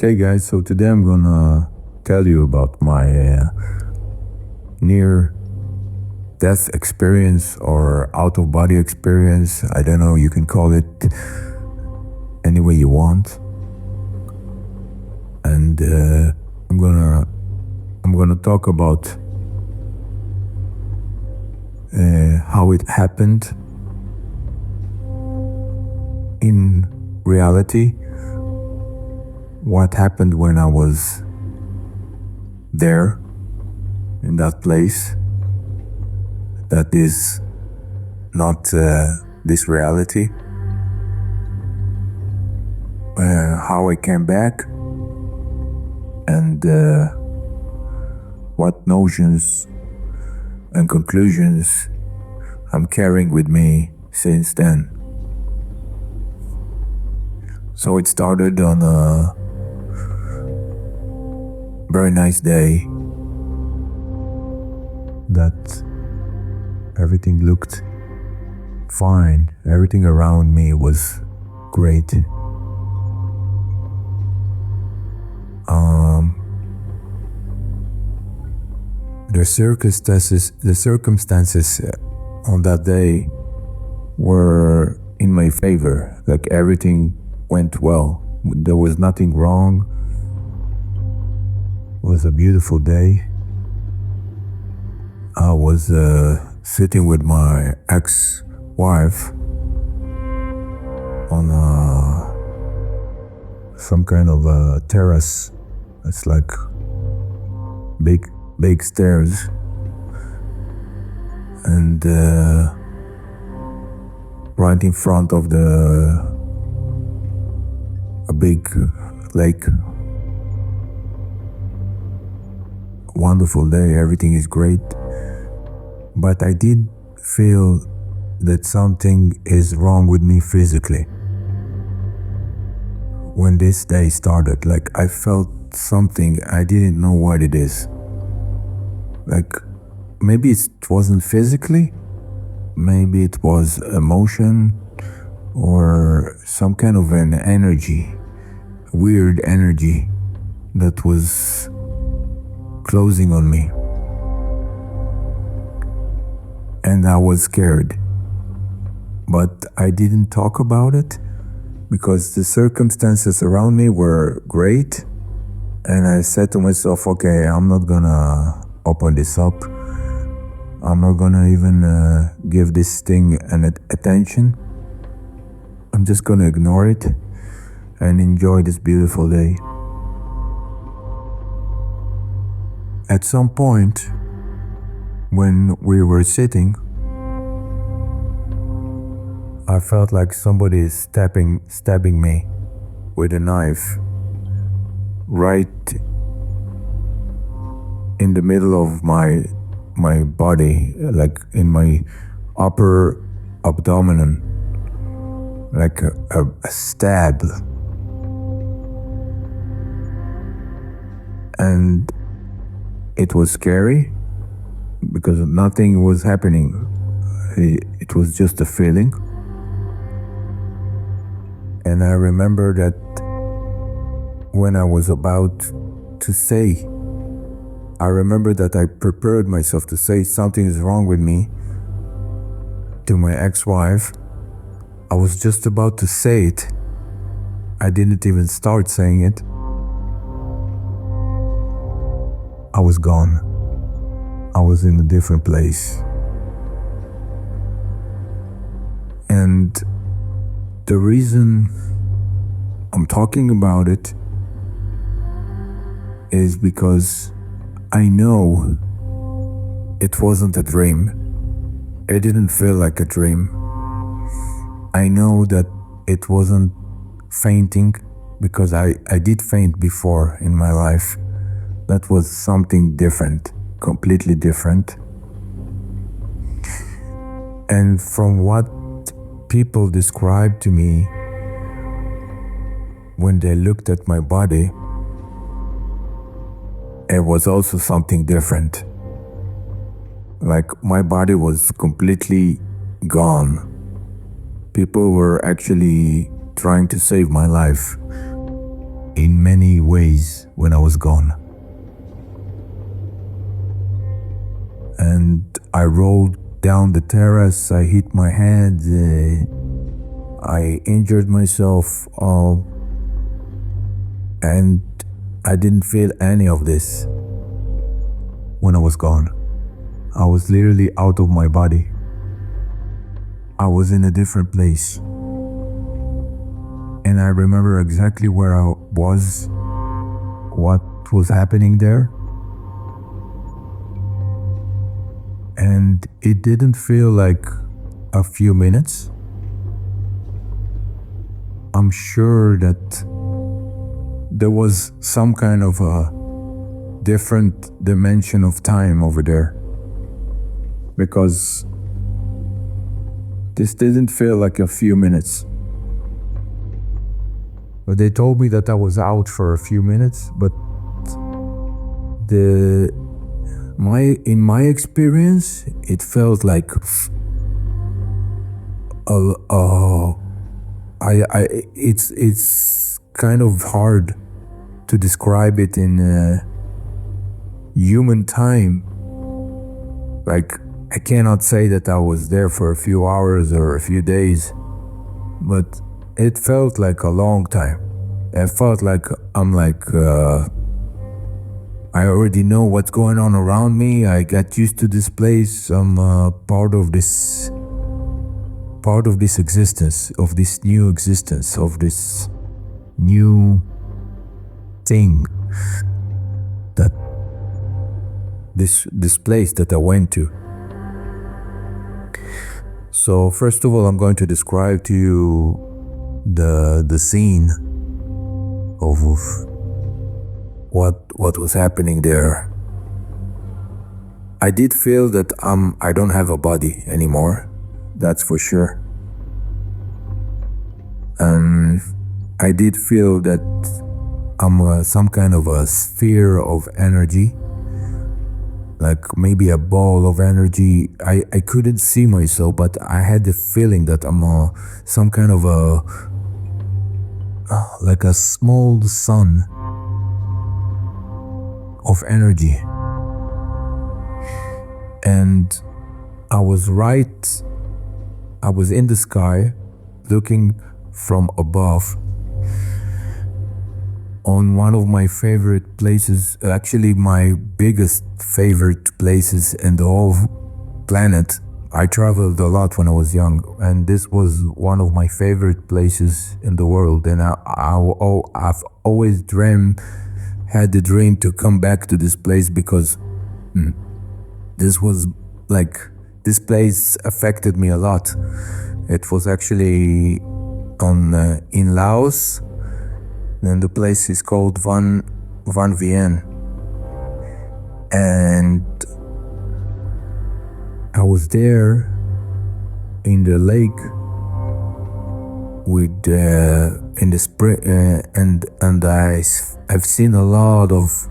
Okay, guys, so today I'm gonna tell you about my near death experience or out of body experience. I don't know, you can call it any way you want. And I'm gonna talk about how it happened in reality, what happened when I was there in that place that is not this reality, how I came back, and what notions and conclusions I'm carrying with me since then. So it started on a very nice day that everything looked fine. Everything around me was great. The circumstances on that day were in my favor. Like everything went well. There was nothing wrong. It was a beautiful day. I was sitting with my ex-wife on some kind of a terrace. It's like big stairs, and right in front of a big lake. Wonderful day, everything is great, but I did feel that something is wrong with me physically. When this day started, like I felt something, I didn't know what it is. Like maybe it wasn't physically, maybe it was emotion or some kind of an energy, weird energy that was closing on me. And I was scared, but I didn't talk about it because the circumstances around me were great. And I said to myself, okay, I'm not gonna open this up. I'm not gonna even give this thing an attention. I'm just gonna ignore it and enjoy this beautiful day. At some point, when we were sitting, I felt like somebody is stabbing me with a knife right in the middle of my body, like in my upper abdomen, like a stab. And it was scary because nothing was happening. It was just a feeling. And I remember that when I was about to say, I remember that I prepared myself to say something is wrong with me to my ex-wife. I was just about to say it. I didn't even start saying it. I was gone. I was in a different place. And the reason I'm talking about it is because I know it wasn't a dream. It didn't feel like a dream. I know that it wasn't fainting because I did faint before in my life. That was something different, completely different. And from what people described to me when they looked at my body, it was also something different. Like my body was completely gone. People were actually trying to save my life. in many ways when I was gone. And I rolled down the terrace, I hit my head, I injured myself, and I didn't feel any of this when I was gone. I was literally out of my body. I was in a different place. And I remember exactly where I was, what was happening there. And it didn't feel like a few minutes. I'm sure that there was some kind of a different dimension of time over there, because this didn't feel like a few minutes. But they told me that I was out for a few minutes, but in my experience, it felt like it's kind of hard to describe it in human time. Like, I cannot say that I was there for a few hours or a few days, but it felt like a long time. It felt like I already know what's going on around me. I got used to this place. I'm part of this existence, of this new existence, of this new thing, that this place that I went to. So first of all, I'm going to describe to you the scene of what was happening there. I did feel that I don't have a body anymore, that's for sure. And I did feel that I'm some kind of a sphere of energy, like maybe a ball of energy. I couldn't see myself, but I had the feeling that I'm some kind of like a small sun of energy. And I was in the sky, looking from above on one of my favorite places, actually my biggest favorite places in the whole planet. I traveled a lot when I was young, and this was one of my favorite places in the world. And I've always had the dream to come back to this place, because this place affected me a lot. It was actually in Laos, and the place is called Van Vienne. And I was there in the lake with in the spring, and I've seen a lot of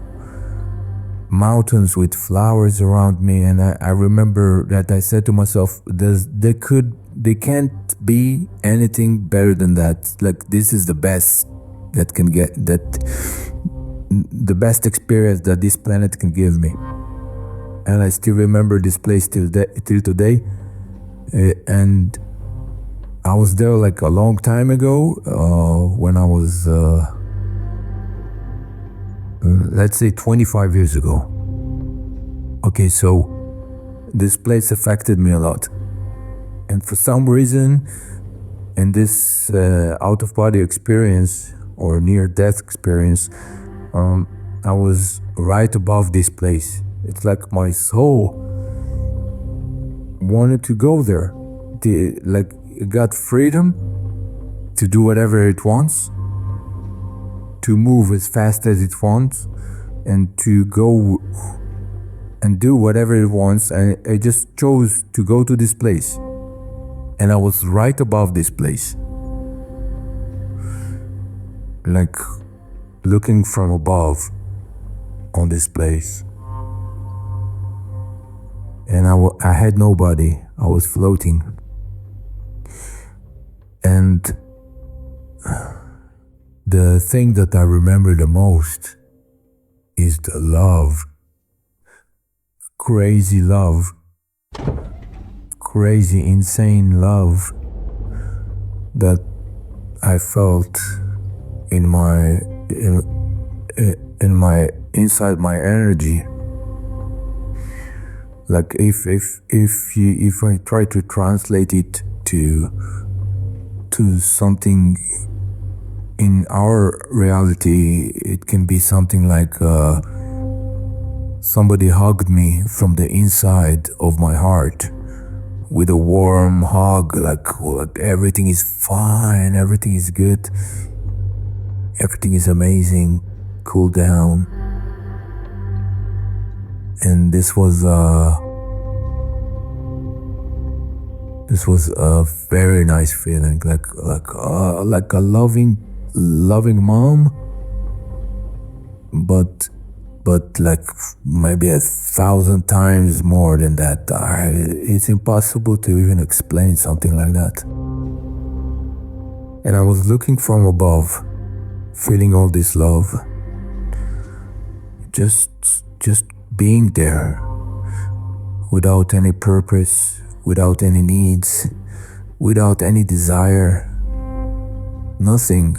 mountains with flowers around me, and I remember that I said to myself, there can't be anything better than that. Like, this is the best that can get, the best experience that this planet can give me. And I still remember this place till today. And I was there like a long time ago, when I was let's say 25 years ago. Okay, so this place affected me a lot. And for some reason, in this out-of-body experience or near-death experience, I was right above this place. It's like my soul wanted to go there. Like, it got freedom to do whatever it wants, to move as fast as it wants, and to go and do whatever it wants. And I just chose to go to this place. And I was right above this place, like looking from above on this place. And I had nobody. I was floating. And The thing that I remember the most is the love, crazy love, crazy, insane love that I felt in my in my inside my energy. Like if I try to translate it to something in our reality, it can be something like somebody hugged me from the inside of my heart with a warm hug, like everything is fine, everything is good, everything is amazing, cool down. And this was a very nice feeling, like a loving mom, but like maybe 1,000 times more than that. It's impossible to even explain something like that. And I was looking from above, feeling all this love, just being there, without any purpose, without any needs, without any desire, nothing.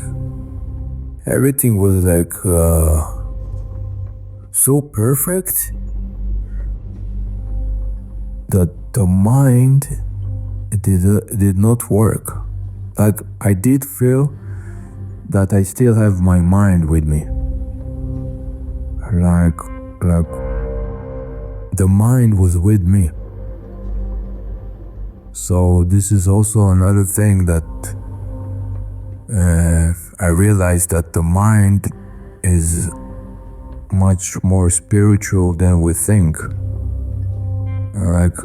Everything was like so perfect that the mind did not work. Like I did feel that I still have my mind with me. Like the mind was with me. So this is also another thing that I realized, that the mind is much more spiritual than we think. Like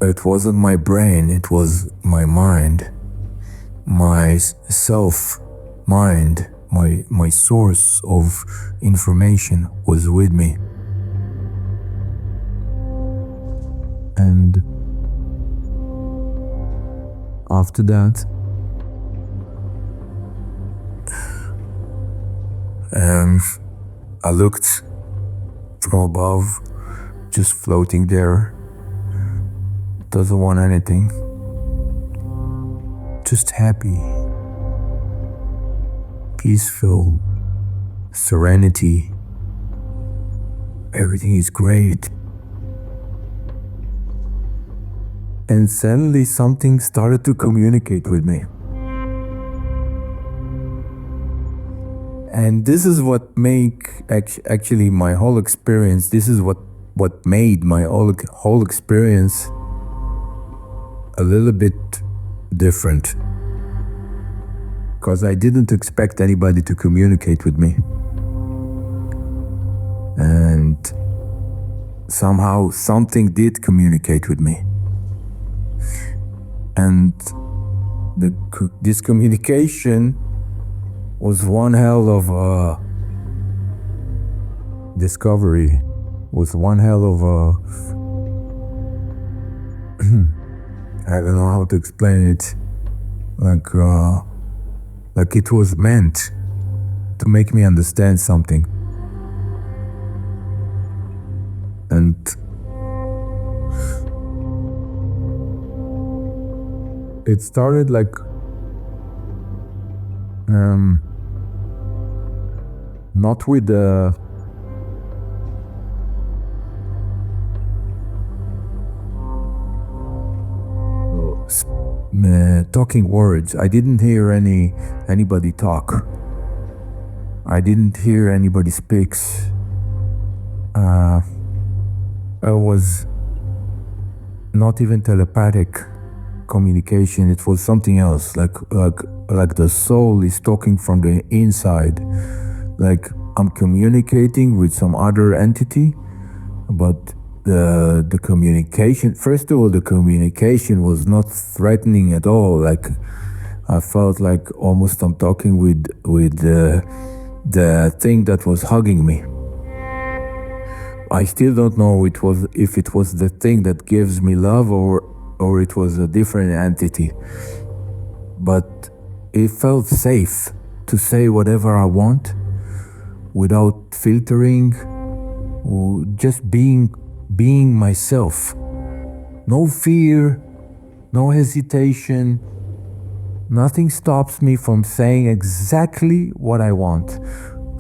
it wasn't my brain, it was my mind, my self mind, my source of information was with me. And after that, I looked from above, just floating there, doesn't want anything, just happy, peaceful, serenity, everything is great. And suddenly something started to communicate with me. And this is what actually my whole experience, this is what made my whole experience a little bit different. Because I didn't expect anybody to communicate with me. And somehow something did communicate with me. And this communication was one hell of a discovery, was one hell of a I don't know how to explain it, like it was meant to make me understand something. And it started like not with the talking words. I didn't hear anybody talk. I didn't hear anybody speaks. It was not even telepathic communication. It was something else, like the soul is talking from the inside. Like I'm communicating with some other entity, but the communication, first of all, the communication was not threatening at all. Like I felt like almost I'm talking with the thing that was hugging me. I still don't know if it was the thing that gives me love or it was a different entity, but it felt safe to say whatever I want without filtering, or just being myself. No fear, no hesitation. Nothing stops me from saying exactly what I want,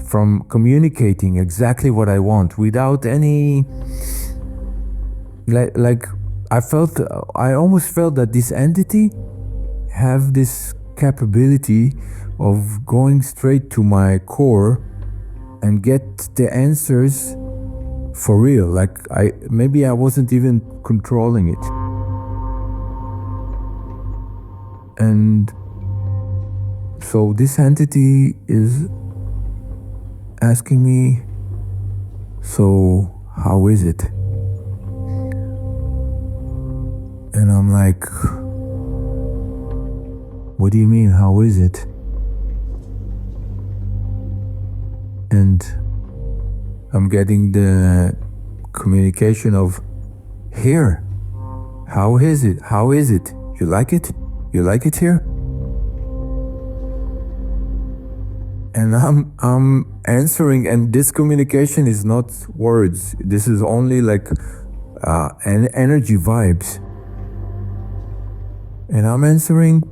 from communicating exactly what I want without any like I almost felt that this entity have this capability of going straight to my core and get the answers for real. Like maybe I wasn't even controlling it. And so this entity is asking me, so how is it? And I'm like, what do you mean, how is it? And I'm getting the communication of, here, how is it? How is it? You like it? You like it here? And I'm answering, and this communication is not words. This is only like energy vibes. And I'm answering,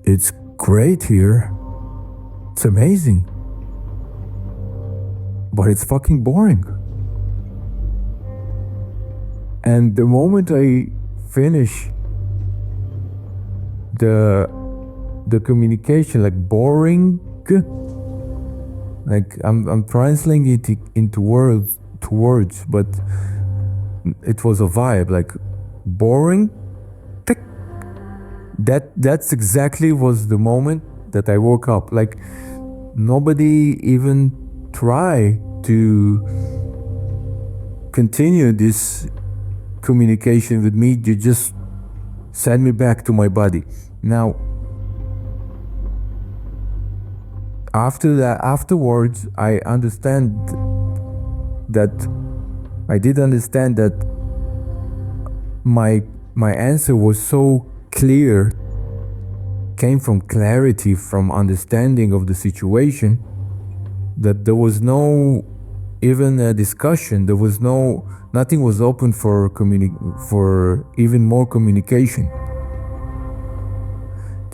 it's great here. It's amazing. But it's fucking boring. And the moment I finish the communication, like boring, like I'm translating it into words, but it was a vibe, like boring. That's exactly was the moment that I woke up. Like nobody even tried to continue this communication with me. You just send me back to my body. Now, afterwards, I did understand that my answer was so clear, came from clarity, from understanding of the situation, that there was no even a discussion. There was nothing was open for even more communication.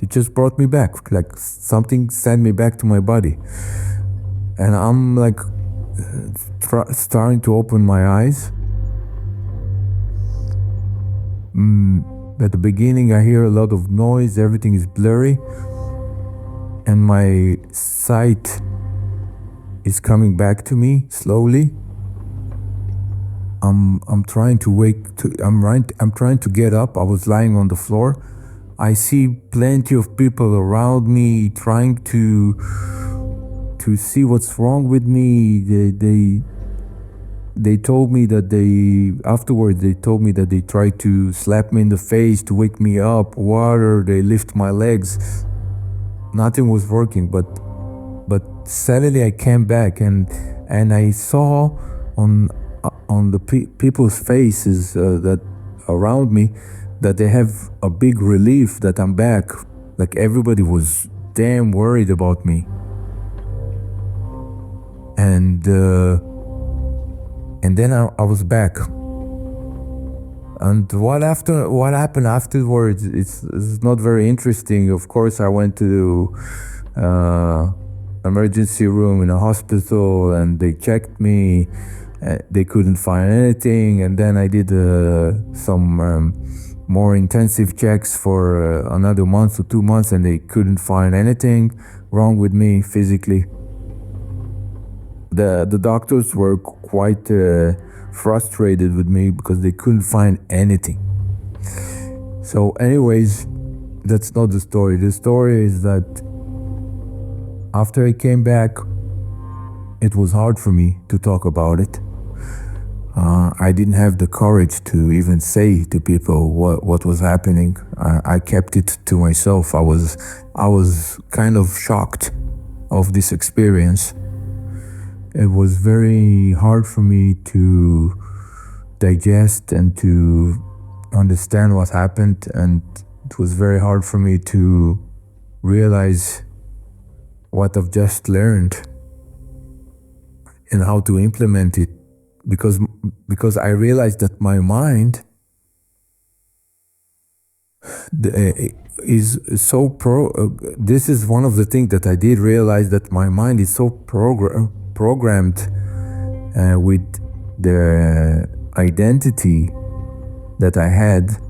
It just brought me back, like something sent me back to my body. And I'm like starting to open my eyes. At the beginning I hear a lot of noise, everything is blurry, and my sight is coming back to me slowly. I'm trying to I'm trying to get up. I was lying on the floor. I see plenty of people around me trying to see what's wrong with me. They told me that afterwards they told me that they tried to slap me in the face to wake me up, water, they lift my legs. Nothing was working, but suddenly I came back and I saw on the people's faces that around me, that they have a big relief that I'm back. Like everybody was damn worried about me. And then I was back. And what happened afterwards, it's not very interesting. Of course, I went to emergency room in a hospital, and they checked me. They couldn't find anything, and then I did some more intensive checks for another month or 2 months, and they couldn't find anything wrong with me physically. The doctors were quite frustrated with me because they couldn't find anything. So anyways, that's not the story. The story is that after I came back, it was hard for me to talk about it. I didn't have the courage to even say to people what was happening. I kept it to myself. I was kind of shocked of this experience. It was very hard for me to digest and to understand what happened, and It was very hard for me to realize what I've just learned and how to implement it, because I realized that my mind is so this is one of the things that I did realize, that my mind is so programmed with the identity that I had.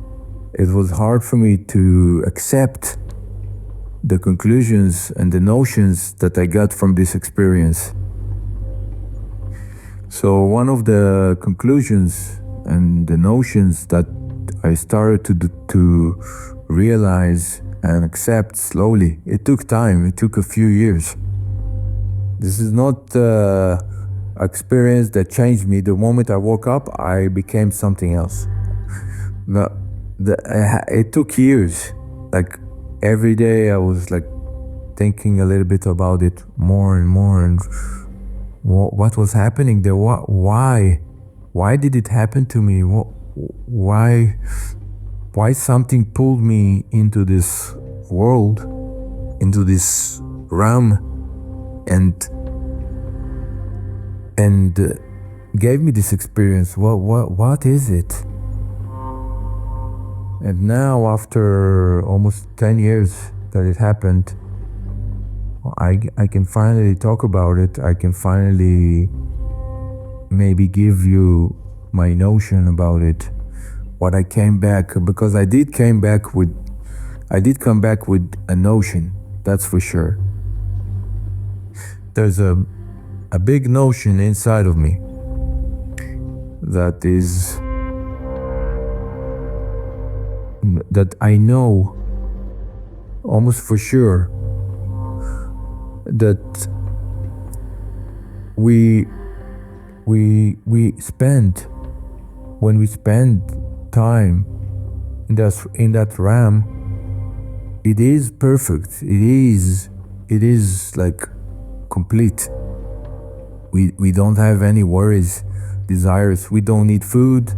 It was hard for me to accept the conclusions and the notions that I got from this experience. So one of the conclusions and the notions that I started to realize and accept slowly, it took time, it took a few years. This is not an experience that changed me. The moment I woke up, I became something else. It took years. Like every day I was like thinking a little bit about it more and more, and what was happening there. Why did it happen to me? Why something pulled me into this world, into this realm, and gave me this experience? What is it? And now, after almost 10 years that it happened, I can finally talk about it. I can finally maybe give you my notion about it. What I came back, because I did come back with a notion, that's for sure. There's a big notion inside of me that I know almost for sure that when we spend time in that RAM, it is perfect. It is like complete. We don't have any worries, desires. We don't need food.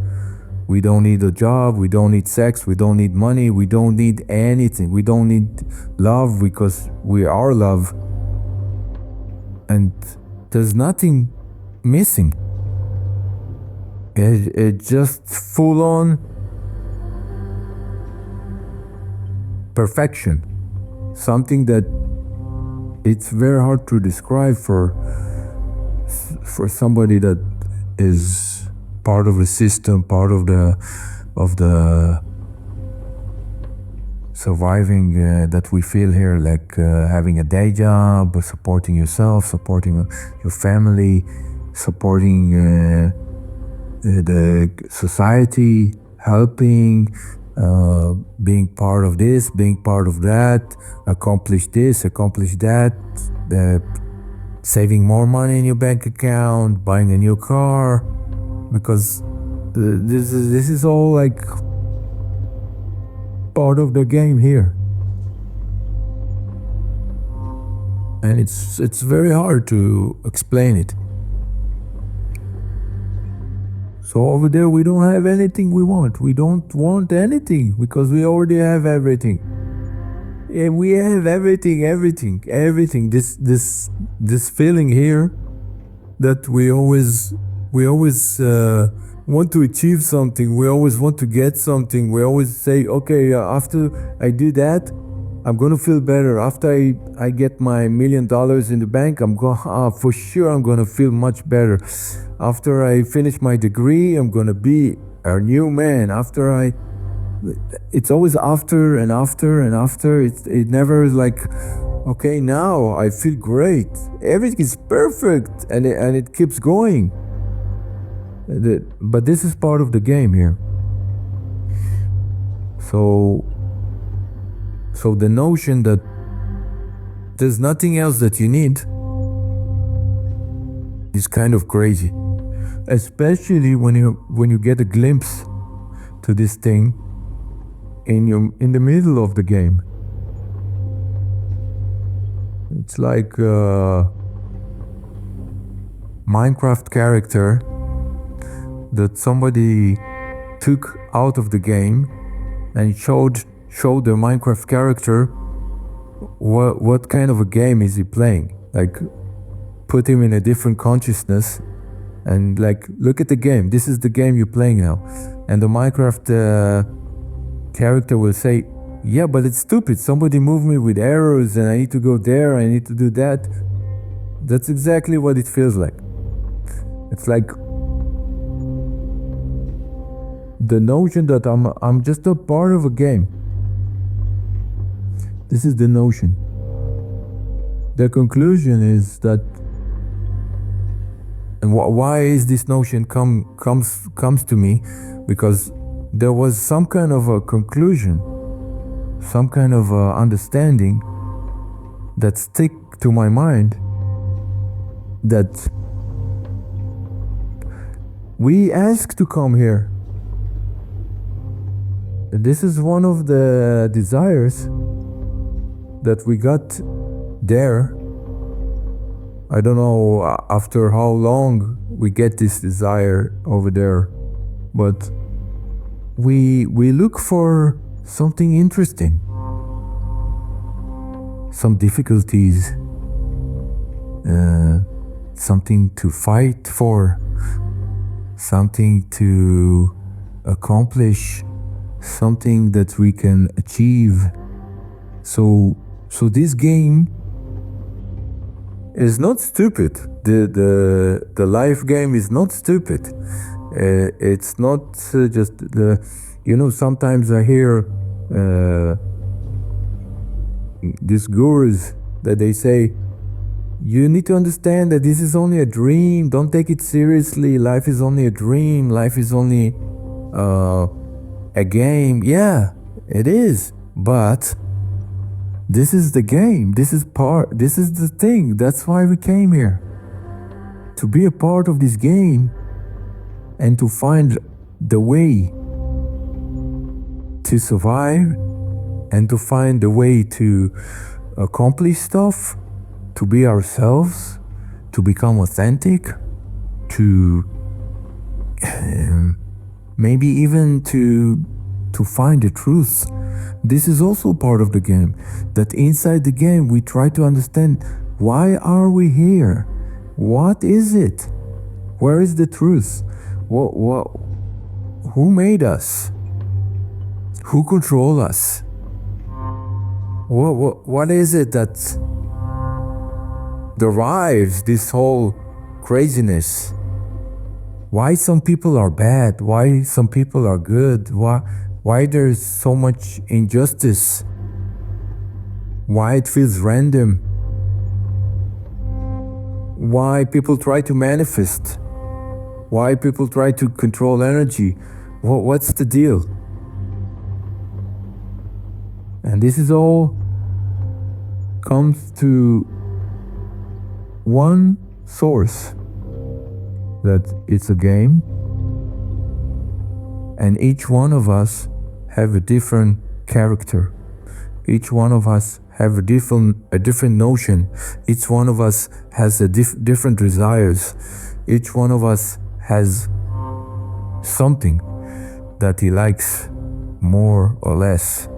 We don't need a job. We don't need sex. We don't need money. We don't need anything. We don't need love, because we are love. And there's nothing missing. It's just full on perfection. Something that it's very hard to describe for somebody that is part of a system, part of the surviving that we feel here, like having a day job, supporting yourself, supporting your family, supporting the society, helping, being part of this, being part of that, accomplish this, accomplish that, saving more money in your bank account, buying a new car, because this is all like part of the game here. And it's very hard to explain it. So over there we don't have anything we want. We don't want anything because we already have everything. And we have everything. This feeling here that we always want to achieve something. We always want to get something. We always say, okay, after I do that, I'm gonna feel better. After I get my $1 million in the bank, for sure I'm gonna feel much better. After I finish my degree, I'm gonna be a new man. It's always after and after and after. It never is like, okay, now I feel great. Everything is perfect, and it keeps going. But this is part of the game here. So the notion that there's nothing else that you need is kind of crazy, especially when you get a glimpse to this thing in the middle of the game. It's like a Minecraft character that somebody took out of the game and showed show the Minecraft character what kind of a game is he playing. Like, put him in a different consciousness and like, look at the game. This is the game you're playing now. And the Minecraft character will say, yeah, but it's stupid. Somebody moved me with arrows and I need to go there, I need to do that. That's exactly what it feels like. It's like the notion that I'm just a part of a game. This is the notion. The conclusion is that, and why is this notion comes to me? Because there was some kind of a conclusion, some kind of a understanding that stick to my mind, that we ask to come here. This is one of the desires that we got there. I don't know after how long we get this desire over there, but we look for something interesting, some difficulties, something to fight for, something to accomplish, something that we can achieve. So this game is not stupid. The life game is not stupid. It's not just the, sometimes I hear these gurus that they say, you need to understand that this is only a dream. Don't take it seriously. Life is only a dream. Life is only a game. Yeah, it is. But this is the game. This is the thing. That's why we came here. To be a part of this game and to find the way to survive and to find the way to accomplish stuff, to be ourselves, to become authentic, to maybe even to find the truth. This is also part of the game, that inside the game we try to understand, why are we here? What is it? Where is the truth? Who made us? Who control us? What is it that derives this whole craziness? Why some people are bad? Why some people are good? Why there's so much injustice? Why it feels random? Why people try to manifest? Why people try to control energy? What's the deal? And this is all comes to one source, that it's a game, and each one of us have a different character. Each one of us have a different notion. Each one of us has different desires. Each one of us has something that he likes more or less.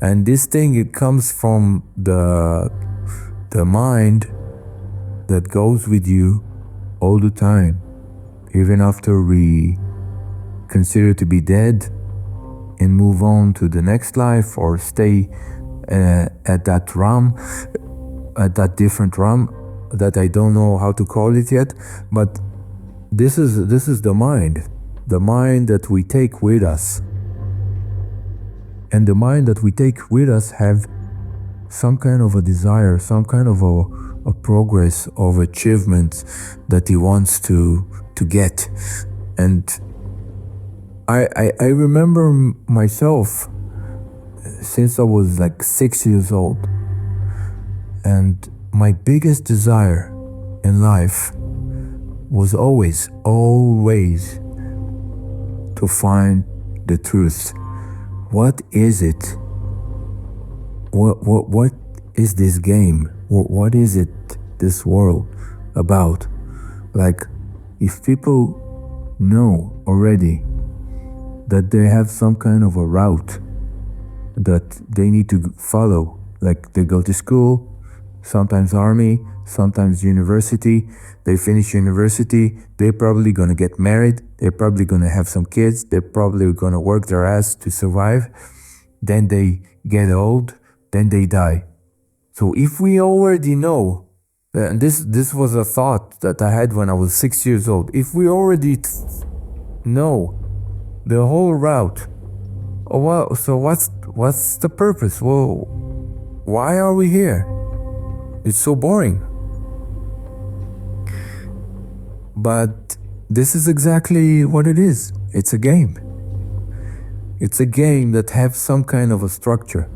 And this thing, it comes from the mind that goes with you all the time, even after we consider to be dead and move on to the next life, or stay at that realm, at that different realm that I don't know how to call it yet. But this is the mind that we take with us. And the mind that we take with us have some kind of a desire, some kind of a progress of achievement that he wants to get. And I remember myself since I was like 6 years old, and my biggest desire in life was always to find the truth. What is it? What is this game? What is it, this world about? Like, if people know already that they have some kind of a route, that they need to follow. Like they go to school, sometimes army, sometimes university. They finish university, they're probably gonna get married, they're probably gonna have some kids, they're probably gonna work their ass to survive. Then they get old, then they die. So if we already know, and this was a thought that I had when I was 6 years old. If we already know the whole route, oh, well, so what's the purpose? Well, why are we here? It's so boring. But this is exactly what it is. It's a game. It's a game that has some kind of a structure.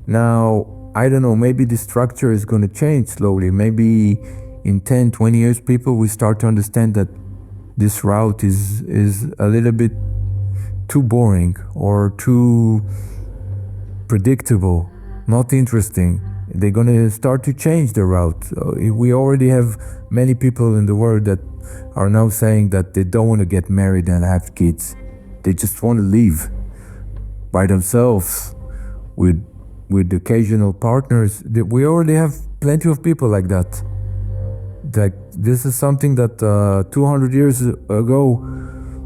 Now, I don't know, maybe the structure is going to change slowly. Maybe in 10, 20 years, people will start to understand that this route is a little bit too boring or too predictable, not interesting. They're going to start to change the route. We already have many people in the world that are now saying that they don't want to get married and have kids. They just want to live by themselves with occasional partners. We already have plenty of people like that. Like this is something that 200 years ago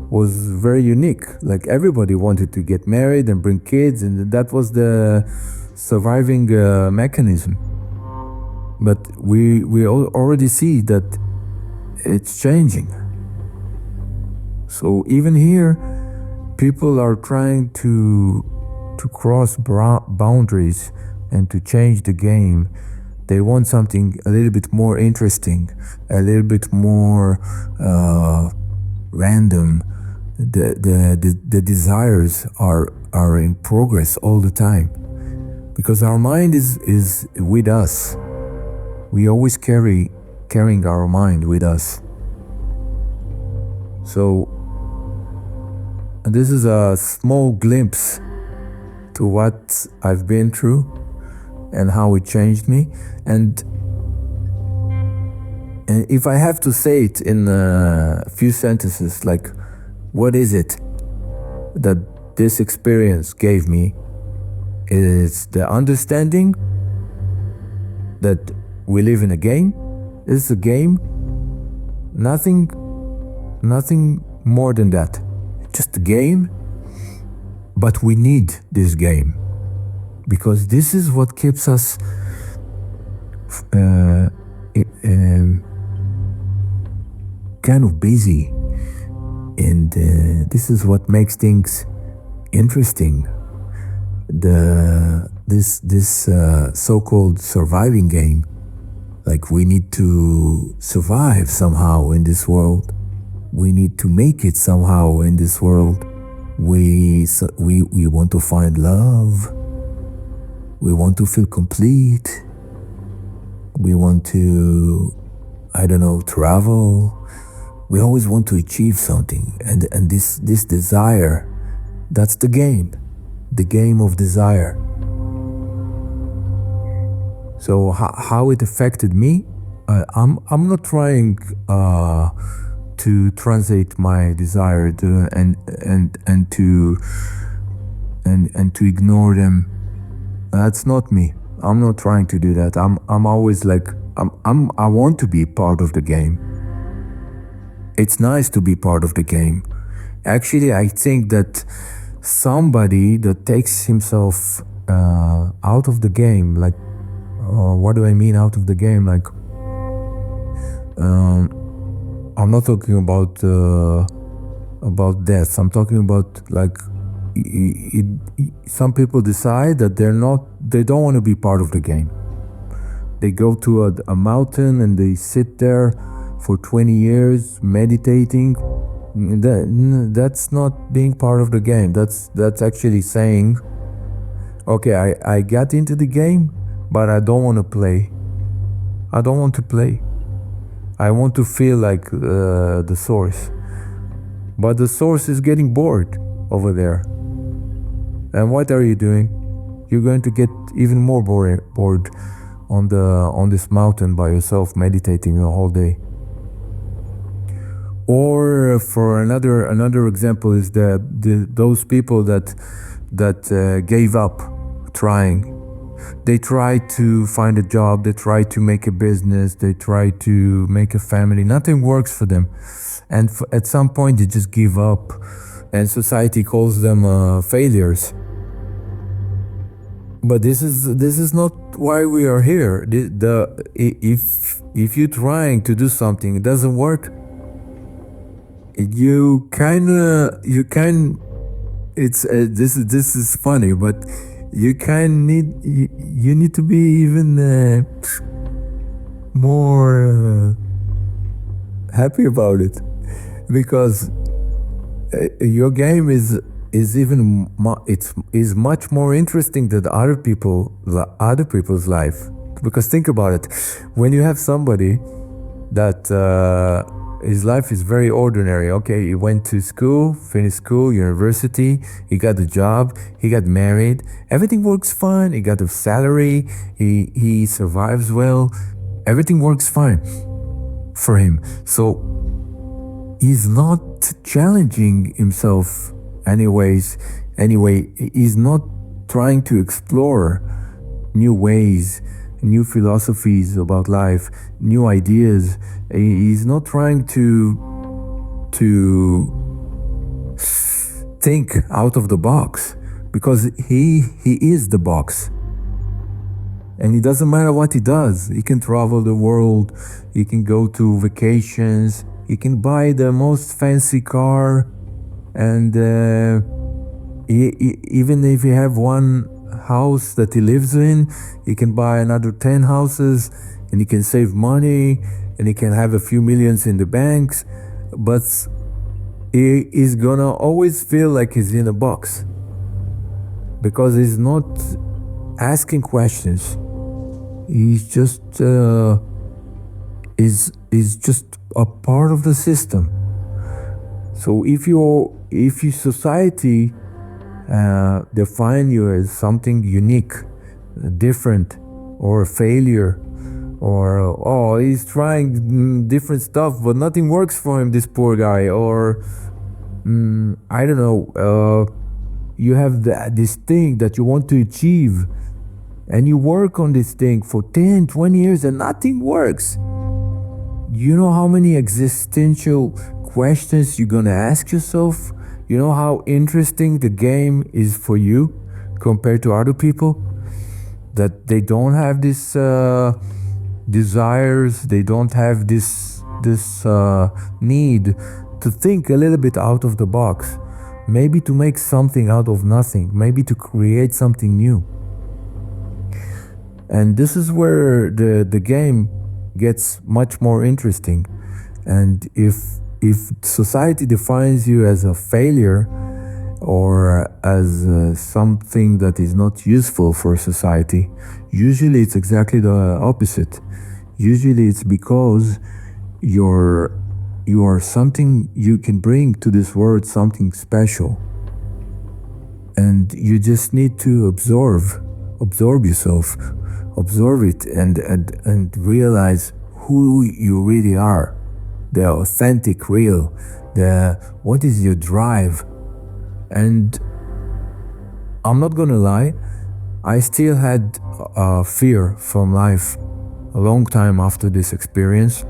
was very unique. Like everybody wanted to get married and bring kids, and that was the surviving mechanism. But we already see that it's changing. So even here, people are trying to cross boundaries and to change the game. They want something a little bit more interesting, a little bit more random. The desires are in progress all the time, because our mind is with us. We always carrying our mind with us. So this is a small glimpse to what I've been through and how it changed me. And if I have to say it in a few sentences, like, what is it that this experience gave me? It's the understanding that we live in a game. This is a game. Nothing more than that. Just a game. But we need this game, because this is what keeps us kind of busy, and this is what makes things interesting. This so-called surviving game, like we need to survive somehow in this world. We need to make it somehow in this world. We want to find love. We want to feel complete. We want to, I don't know, travel. We always want to achieve something. And this desire, that's the game of desire. So how it affected me, I'm not trying to translate my desire to to ignore them. That's not me. I'm not trying to do that. I'm always like I want to be part of the game. It's nice to be part of the game. Actually, I think that somebody that takes himself out of the game, like what do I mean out of the game? Like I'm not talking about death. I'm talking about like some people decide that they don't want to be part of the game. They go to a mountain and they sit there for 20 years meditating. That's not being part of the game. That's actually saying, okay, I got into the game, but I don't want to play. I don't want to play. I want to feel like the source. But the source is getting bored over there. And what are you doing? You're going to get even more bored on this mountain by yourself, meditating the whole day. Or for another example is those people that that gave up trying. They try to find a job, they try to make a business, they try to make a family. Nothing works for them. And at some point, they just give up. And society calls them failures. But this is not why we are here. If you're trying to do something, it doesn't work. You can. It's this is funny, but you need to be even more happy about it, because your game is is much more interesting than other people's life. Because think about it, when you have somebody that his life is very ordinary. Okay, he went to school, finished school, university, he got a job, he got married, everything works fine, he got a salary, he survives well, everything works fine for him. So he's not challenging himself anyway, he's not trying to explore new ways, new philosophies about life, new ideas. He's not trying to think out of the box, because he is the box. And it doesn't matter what he does. He can travel the world, he can go to vacations, he can buy the most fancy car, and even if he have one house that he lives in, he can buy another 10 houses, and he can save money, and he can have a few millions in the banks, but he is gonna always feel like he's in a box, because he's not asking questions. He's just is just a part of the system. So if your society define you as something unique, different, or a failure, or he's trying different stuff but nothing works for him, this poor guy, or I don't know, you have this thing that you want to achieve, and you work on this thing for 10, 20 years and nothing works. You know how many existential questions you're gonna ask yourself? You know how interesting the game is for you compared to other people? That they don't have this desires, they don't have this need to think a little bit out of the box. Maybe to make something out of nothing, maybe to create something new. And this is where the game gets much more interesting. And if society defines you as a failure, or as something that is not useful for society, usually it's exactly the opposite. Usually it's because you are something, you can bring to this world something special, and you just need to absorb yourself, observe it, and realize who you really are, the authentic real, what is your drive. And I'm not gonna lie, I still had fear from life a long time after this experience.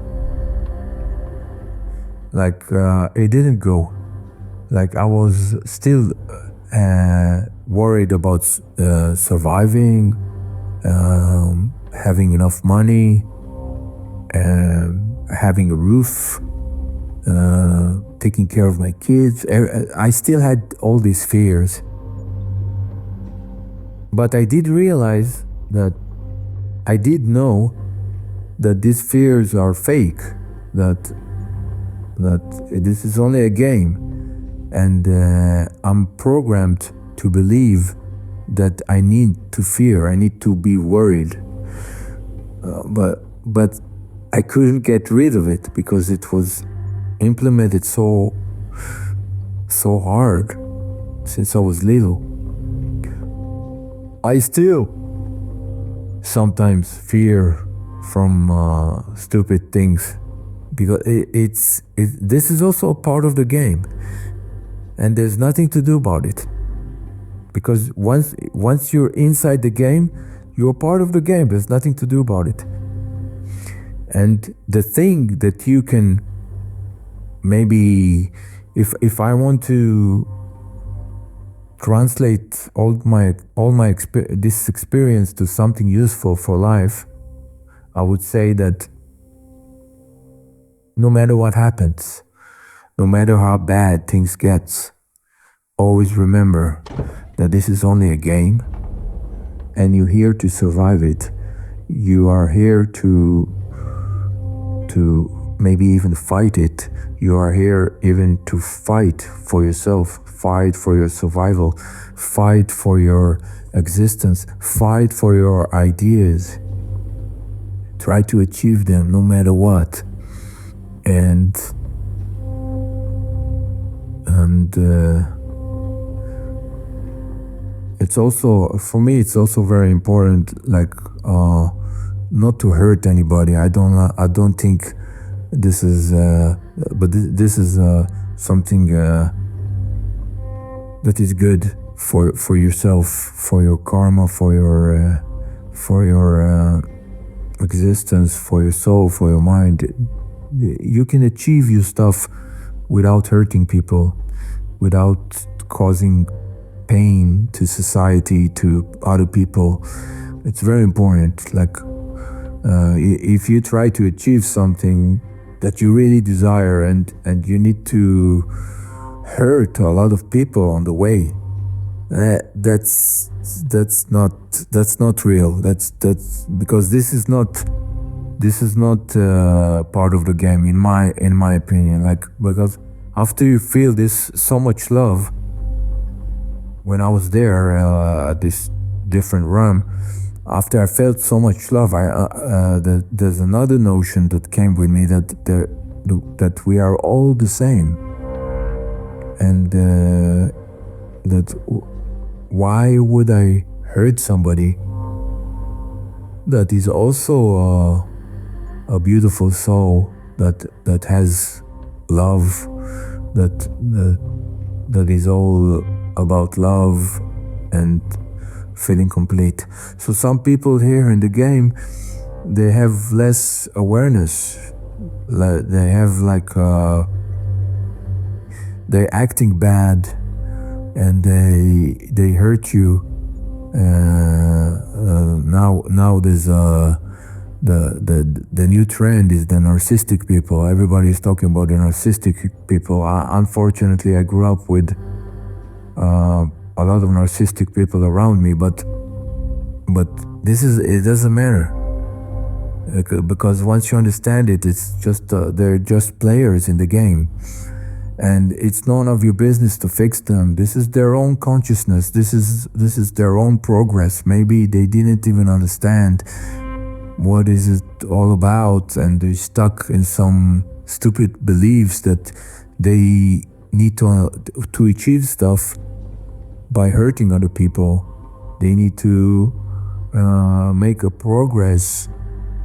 Like it didn't go. Like I was still worried about surviving, having enough money, having a roof, taking care of my kids. I still had all these fears. But I did realize that I did know that these fears are fake, that this is only a game, and I'm programmed to believe that I need to fear, I need to be worried. But I couldn't get rid of it because it was implemented so hard since I was little. I still sometimes fear from stupid things, because this is also a part of the game, and there's nothing to do about it. because once you're inside the game, you're part of the game. There's nothing to do about it. And the thing that you can maybe, if I want to translate this experience to something useful for life, I would say that no matter what happens, no matter how bad things get, always remember that this is only a game and you're here to survive it. You are here to maybe even fight it. You are here even to fight for yourself, fight for your survival, fight for your existence, fight for your ideas. Try to achieve them no matter what. And it's also, for me, it's also very important, like, not to hurt anybody. I don't think this is, but this is something that is good for yourself, for your karma, for your existence, for your soul, for your mind. You can achieve your stuff without hurting people, without causing pain to society, to other people. It's very important. Like, if you try to achieve something that you really desire and you need to hurt a lot of people on the way, that's not real. That's because this is not part of the game, in my opinion. Like, because after you feel this so much love, when I was there at this different room, after I felt so much love, there's another notion that came with me, that we are all the same, and that why would I hurt somebody that is also a beautiful soul, that has love, that is all about love and feeling complete. So some people here in the game, they have less awareness. They have they're acting bad, and they hurt you. Now there's the new trend is the narcissistic people. Everybody is talking about the narcissistic people. Unfortunately, I grew up with a lot of narcissistic people around me, but it doesn't matter, because once you understand it, it's just they're just players in the game, and it's none of your business to fix them. This is their own consciousness. This is their own progress. Maybe they didn't even understand what is it all about, and they're stuck in some stupid beliefs that they need to achieve stuff by hurting other people. They need to make a progress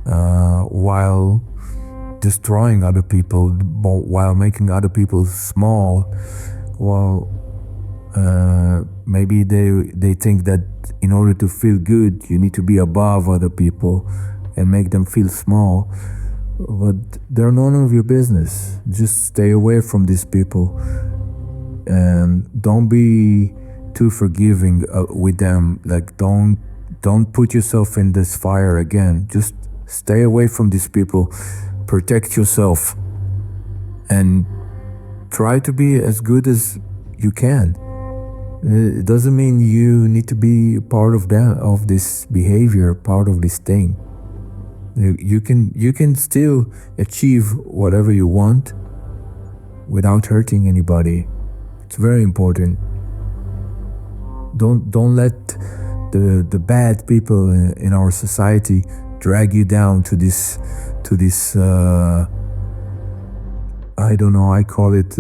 while destroying other people, while making other people small. While maybe they think that in order to feel good, you need to be above other people and make them feel small. But they're none of your business. Just stay away from these people, and don't be too forgiving with them. Like, don't put yourself in this fire again. Just stay away from these people. Protect yourself and try to be as good as you can. It doesn't mean you need to be part of this behavior, part of this thing. You can still achieve whatever you want without hurting anybody. It's very important. Don't let the bad people in our society drag you down to this I don't know, I call it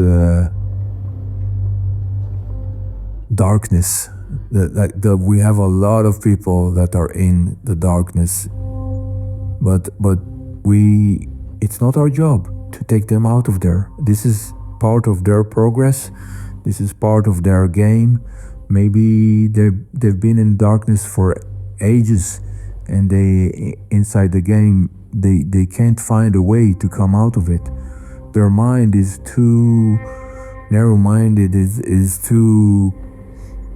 darkness. We have a lot of people that are in the darkness, but it's not our job to take them out of there. This is part of their progress. This is part of their game. Maybe they've been in darkness for ages, and they inside the game they can't find a way to come out of it. Their mind is too narrow-minded, is too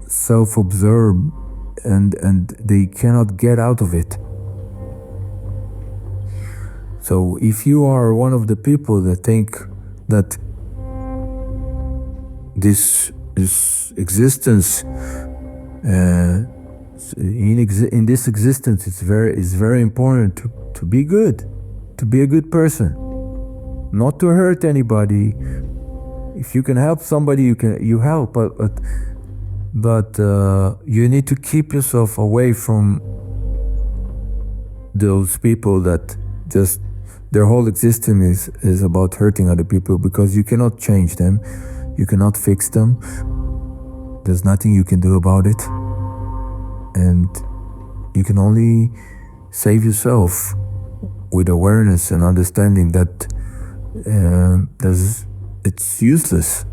self-absorbed, and they cannot get out of it. So if you are one of the people that think that this existence, in this existence, it's very important to be good, to be a good person, not to hurt anybody. If you can help somebody, you help, but you need to keep yourself away from those people that just their whole existence is about hurting other people, because you cannot change them, you cannot fix them. There's nothing you can do about it, and you can only save yourself with awareness and understanding that it's useless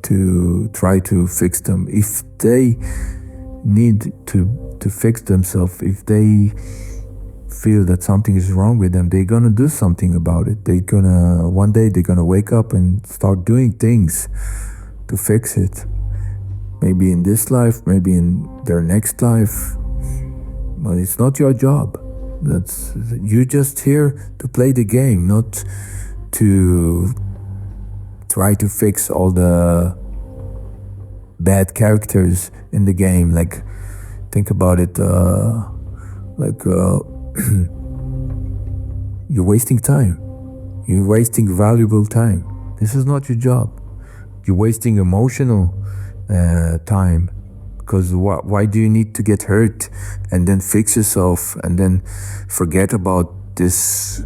to try to fix them. If they need to fix themselves, if they feel that something is wrong with them, they're gonna do something about it. One day they're gonna wake up and start doing things to fix it. Maybe in this life, maybe in their next life, but it's not your job. You're just here to play the game, not to try to fix all the bad characters in the game. Like, think about it, you're wasting time. You're wasting valuable time. This is not your job. You're wasting emotional time, because why do you need to get hurt and then fix yourself and then forget about this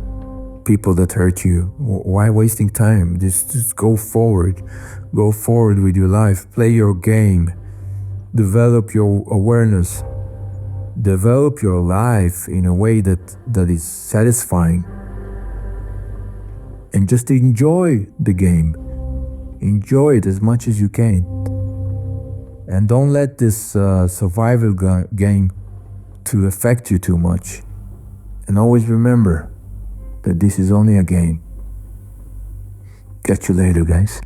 people that hurt you? Why wasting time? Just go forward with your life. Play your game, develop your awareness, develop your life in a way that is satisfying, and just enjoy the game. Enjoy it as much as you can, and don't let this survival game to affect you too much. And always remember that this is only a game. Catch you later, guys.